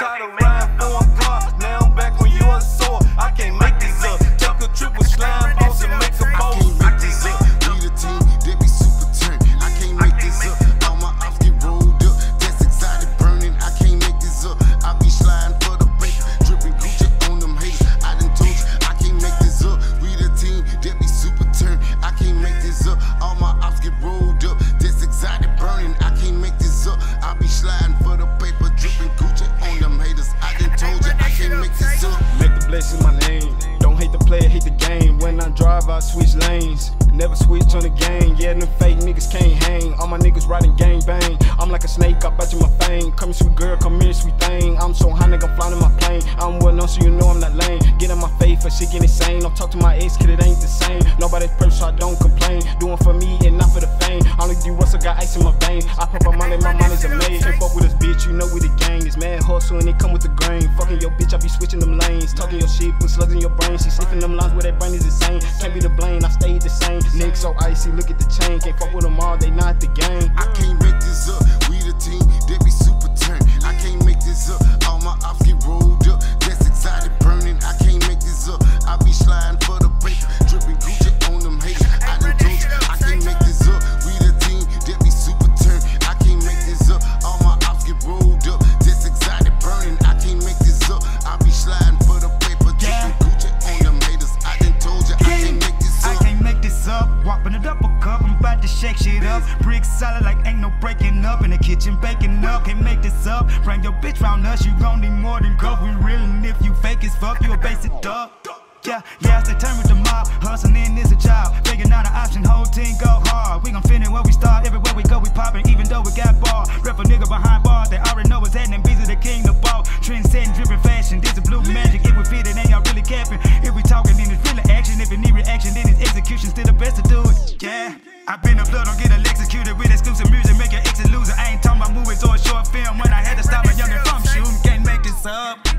Tired of riding for a car, now I'm back when you are sore. I can't make this up. Take a trip with slime balls and make a bowl. I can't make this up. We the team, they be super turned. I can't make this up. All my ops get rolled up. That's exotic burning. I can't make this up. I be sliding for the paper, dripping Gucci on them haters. I done told you, I can't make this up. We the team, they be super turned. I can't make this up. All my ops get rolled up. That's exotic burning. I can't make this up. I be sliding for the paper, dripping Gucci on them haters. I done told you, I can't make this up. Make the blessing my name. Don't hate the player, hate the game. When I drive, I switch lanes. Never switch on the game. Yeah, them fake niggas can't hang. All my niggas riding gang bang. I'm like a snake, I bite you my fang. Come here, sweet girl, come here, sweet thing. I'm so high, nigga, I'm flying in my plane. I'm well known, so you know I'm not lame. Get on my face for shit get insane. Don't talk to my ex, kid, it ain't the same. Nobody's perfect, so I don't complain. Doing for me and not for the fame. I only do what's I got ice in my veins. I pop my money, my mind is amazing. Can't fuck with this bitch, you know we the gang. This mad hustle and it come with the grain. Fucking your bitch, I be switching them lanes. Talking your shit, put slugs in your brain. She sniffing them lines where that brain is insane. Can't be the blame, I stayed the same. Niggas so icy, look at the chain. Can't fuck with them all, they not the game. I can't make this up. We the team, they be super turned. I can't make this up. All my ops get rolled up. That's exotic burning. I can't make this up. I be sliding for the paper, dripping Gucci on them haters. I done told you, I can't make this up. We the team, they be super turned. I can't make this up. All my ops get rolled up. That's exotic burning. I can't make this up. I be sliding for the paper, dripping Gucci on them haters. I done told you, I can't make this up. I can't make this up. Whopping it up a cup, I'm about to shake shit up. Brick solid like ain't no breaking up. In the kitchen baking up, can't make this up. Bring your bitch round us, you gon' need more than growth. We real, and if you fake as fuck, you a basic dog. Yeah, I stay turn with the mob. Hustling is a job. Figuring out an option, whole team go hard. We gon' finish where we start. Everywhere we go, we poppin', even though we got ball. Rep a nigga behind bars, they already know what's happening. Beezy the king, the ball. Trend setting, dripping fashion. This is blue magic. If we fit it, ain't y'all really capping. If we talking, then it's really action. If it need reaction, then it's execution. Still the best to do it. Yeah, I been the blood, don't get executed with exclusive music. Make your exit loser. I ain't talking about movies or a short film. When I had to stop my youngin' from shooting, can't make this up.